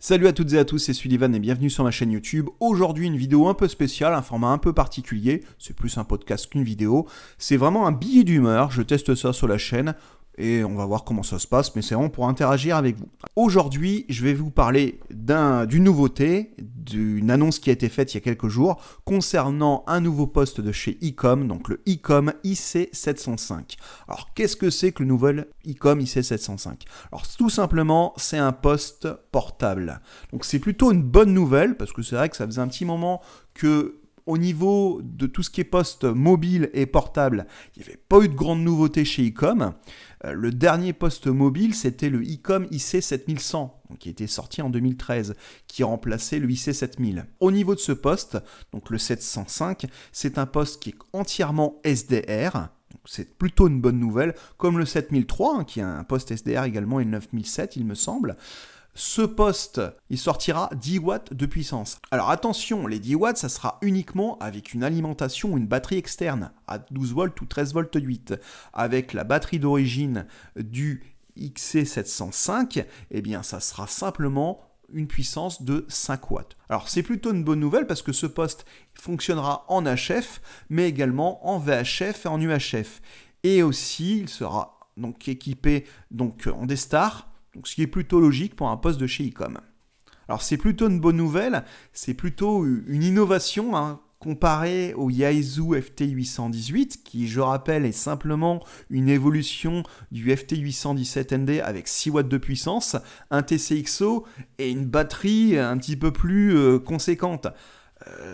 Salut à toutes et à tous, c'est Sullivan et bienvenue sur ma chaîne YouTube. Aujourd'hui une vidéo un peu spéciale, un format un peu particulier, c'est plus un podcast qu'une vidéo. C'est vraiment un billet d'humeur, je teste ça sur la chaîne et on va voir comment ça se passe, mais c'est vraiment pour interagir avec vous. Aujourd'hui, je vais vous parler d'une nouveauté, d'une annonce qui a été faite il y a quelques jours concernant un nouveau poste de chez Ecom, donc le Ecom IC705. Alors qu'est-ce que c'est que le nouvel Ecom IC705 ? Alors tout simplement, c'est un poste portable. Donc c'est plutôt une bonne nouvelle, parce que c'est vrai que ça faisait un petit moment que au niveau de tout ce qui est poste mobile et portable, il n'y avait pas eu de grande nouveauté chez Ecom. Le dernier poste mobile, c'était le Ecom IC7100, qui était sorti en 2013, qui remplaçait le IC7000. Au niveau de ce poste, donc le 705, c'est un poste qui est entièrement SDR. C'est plutôt une bonne nouvelle, comme le 7003, qui est un poste SDR également, et le 9007, il me semble. Ce poste, il sortira 10 watts de puissance. Alors attention, les 10 watts, ça sera uniquement avec une alimentation ou une batterie externe à 12 volts ou 13 volts 8. Avec la batterie d'origine du XC705, eh bien ça sera simplement une puissance de 5 watts. Alors c'est plutôt une bonne nouvelle parce que ce poste fonctionnera en HF, mais également en VHF et en UHF. Et aussi, il sera donc équipé en D-Star, donc ce qui est plutôt logique pour un poste de chez Ecom. Alors c'est plutôt une bonne nouvelle, c'est plutôt une innovation comparé au Yaesu FT818, qui je rappelle est simplement une évolution du FT817ND avec 6 watts de puissance, un TCXO et une batterie un petit peu plus conséquente.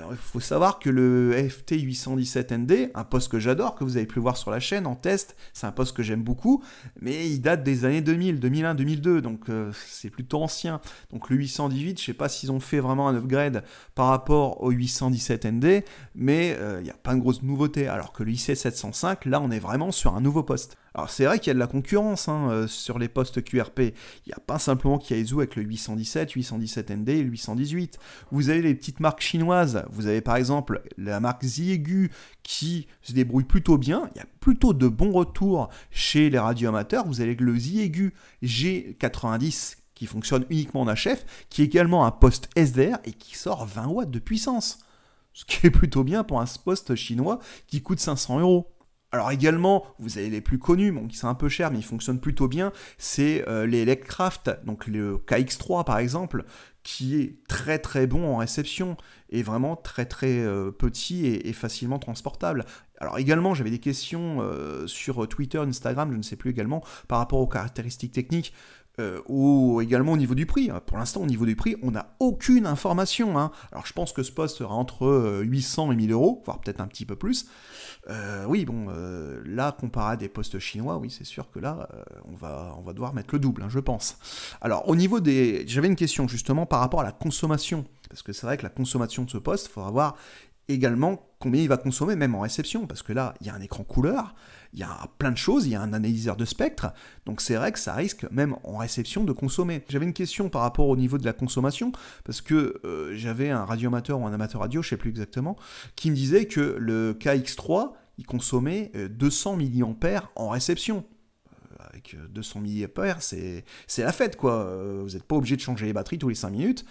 Il faut savoir que le FT817ND, un poste que j'adore, que vous avez pu le voir sur la chaîne en test, c'est un poste que j'aime beaucoup, mais il date des années 2000, 2001, 2002, donc c'est plutôt ancien. Donc le 818, je ne sais pas s'ils ont fait vraiment un upgrade par rapport au 817ND, mais il n'y a pas de grosse nouveauté, alors que le IC705, là on est vraiment sur un nouveau poste. Alors c'est vrai qu'il y a de la concurrence sur les postes QRP. Il n'y a pas simplement Yaesu avec le 817, 817ND et le 818. Vous avez les petites marques chinoises. Vous avez par exemple la marque Ziegu qui se débrouille plutôt bien. Il y a plutôt de bons retours chez les radioamateurs. Vous avez le Ziegu G90 qui fonctionne uniquement en HF, qui est également un poste SDR et qui sort 20 watts de puissance. Ce qui est plutôt bien pour un poste chinois qui coûte 500 €. Alors également, vous avez les plus connus, bon, qui sont un peu chers, mais ils fonctionnent plutôt bien, c'est les Electcraft, donc le KX3 par exemple, qui est très très bon en réception, et vraiment très très petit et facilement transportable. Alors également, j'avais des questions sur Twitter, Instagram, je ne sais plus également, par rapport aux caractéristiques techniques, ou également au niveau du prix. Pour l'instant, au niveau du prix, on n'a aucune information. Alors je pense que ce poste sera entre 800 et 1000 €, voire peut-être un petit peu plus. Oui, bon, là, comparé à des postes chinois, oui, c'est sûr que là, on va devoir mettre le double, je pense. Alors, au niveau des... J'avais une question, justement, par rapport à la consommation. Parce que c'est vrai que la consommation de ce poste, il faudra voir également combien il va consommer, même en réception. Parce que là, il y a un écran couleur, il y a plein de choses, il y a un analyseur de spectre. Donc, c'est vrai que ça risque, même en réception, de consommer. J'avais une question par rapport au niveau de la consommation. Parce que j'avais un radioamateur ou un amateur radio, je ne sais plus exactement, qui me disait que le KX3, il consommait 200 mAh en réception. Avec 200 mAh, c'est la fête, quoi. Vous n'êtes pas obligé de changer les batteries tous les 5 minutes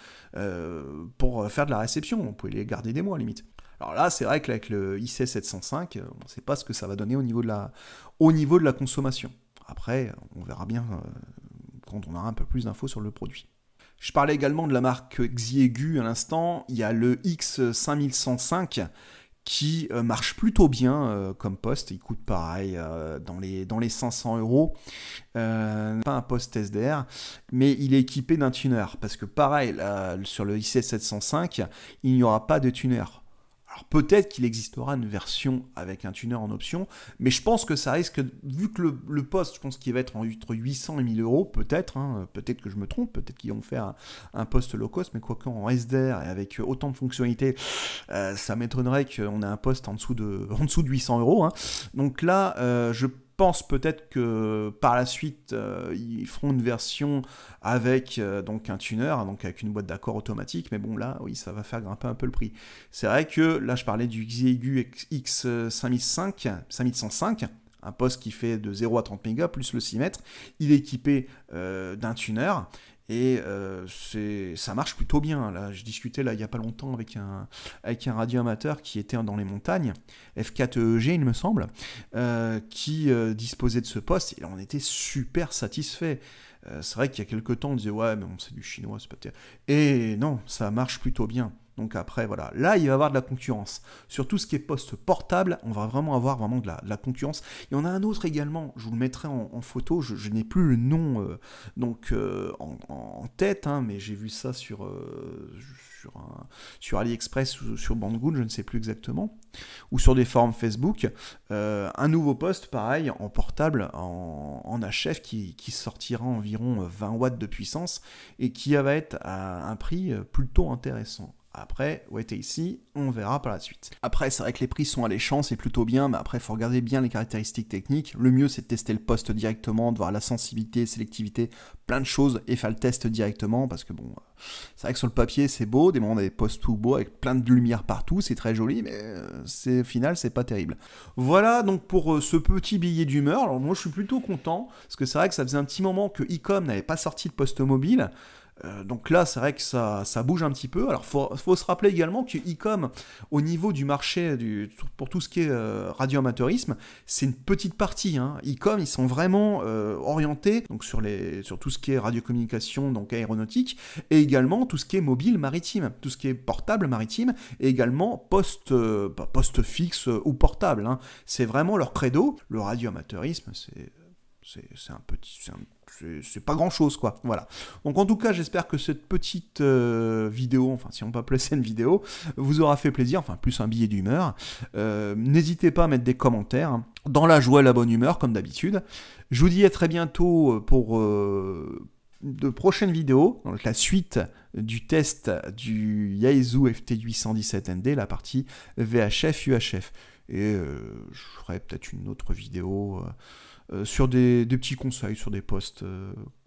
pour faire de la réception. Vous pouvez les garder des mois, limite. Alors là, c'est vrai qu'avec le IC705, on ne sait pas ce que ça va donner au niveau de la consommation. Après, on verra bien quand on aura un peu plus d'infos sur le produit. Je parlais également de la marque Ziegu à l'instant. Il y a le X5105 qui marche plutôt bien comme poste. Il coûte pareil dans les 500 €. Pas un poste SDR, mais il est équipé d'un tuner. Parce que pareil, là, sur le IC705, il n'y aura pas de tuner. Alors peut-être qu'il existera une version avec un tuner en option, mais je pense que ça risque, vu que le poste, je pense qu'il va être entre 800 et 1000 €, peut-être, peut-être que je me trompe, peut-être qu'ils vont faire un poste low cost, mais quoique en SDR et avec autant de fonctionnalités, ça m'étonnerait qu'on ait un poste en dessous de 800 €. Donc là, je pense peut-être que par la suite, ils feront une version avec donc un tuner, donc avec une boîte d'accord automatique, mais bon là, oui, ça va faire grimper un peu le prix. C'est vrai que là, je parlais du Ziegu X5105, un poste qui fait de 0 à 30 mégas plus le 6 mètres. Il est équipé d'un tuner. Et ça marche plutôt bien. Là, je discutais là, il n'y a pas longtemps avec un radioamateur qui était dans les montagnes, F4EEG il me semble, qui disposait de ce poste, et on était super satisfait. C'est vrai qu'il y a quelques temps, on disait ouais, mais bon, c'est du chinois, c'est pas terrible. Et non, ça marche plutôt bien. Donc après, voilà, là, il va y avoir de la concurrence. Sur tout ce qui est poste portable, on va vraiment avoir de la concurrence. Il y en a un autre également, je vous le mettrai en photo, je n'ai plus le nom en tête, hein, mais j'ai vu ça sur AliExpress ou sur Banggood, je ne sais plus exactement, ou sur des forums Facebook, un nouveau poste, pareil, en portable, en HF, qui sortira environ 20 watts de puissance, et qui va être à un prix plutôt intéressant. Après, wait ici, on verra par la suite. Après, c'est vrai que les prix sont alléchants, c'est plutôt bien, mais après, il faut regarder bien les caractéristiques techniques. Le mieux, c'est de tester le poste directement, de voir la sensibilité, sélectivité, plein de choses, et faire le test directement, parce que bon, c'est vrai que sur le papier, c'est beau, des moments, on a des postes tout beaux, avec plein de lumière partout, c'est très joli, mais au final, c'est pas terrible. Voilà, donc pour ce petit billet d'humeur, alors moi, je suis plutôt content, parce que c'est vrai que ça faisait un petit moment que Icom n'avait pas sorti de poste mobile. Donc là, c'est vrai que ça bouge un petit peu. Alors, faut se rappeler également que Icom, au niveau du marché pour tout ce qui est radioamateurisme, c'est une petite partie. Hein. Icom, ils sont vraiment orientés donc sur tout ce qui est radiocommunication, donc aéronautique, et également tout ce qui est mobile maritime, tout ce qui est portable maritime, et également poste fixe ou portable. Hein. C'est vraiment leur credo. Le radioamateurisme, c'est pas grand chose quoi, voilà. Donc en tout cas j'espère que cette petite vidéo, enfin si on peut appeler ça une vidéo, vous aura fait plaisir, enfin plus un billet d'humeur. N'hésitez pas à mettre des commentaires, hein, dans la joie et la bonne humeur comme d'habitude. Je vous dis à très bientôt pour de prochaines vidéos, donc la suite du test du Yaesu FT817ND, la partie VHF UHF. Et je ferai peut-être une autre vidéo sur des petits conseils, sur des postes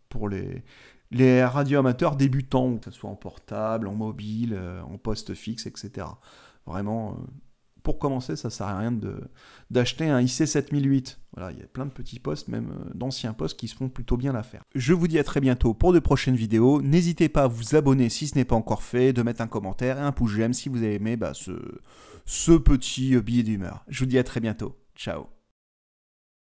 pour les radioamateurs débutants, que ce soit en portable, en mobile, en poste fixe, etc. Vraiment, pour commencer, ça ne sert à rien d'acheter un IC7008. Voilà, il y a plein de petits postes, même d'anciens postes, qui se font plutôt bien l'affaire. Je vous dis à très bientôt pour de prochaines vidéos. N'hésitez pas à vous abonner si ce n'est pas encore fait, de mettre un commentaire et un pouce j'aime si vous avez aimé ce petit billet d'humeur. Je vous dis à très bientôt. Ciao.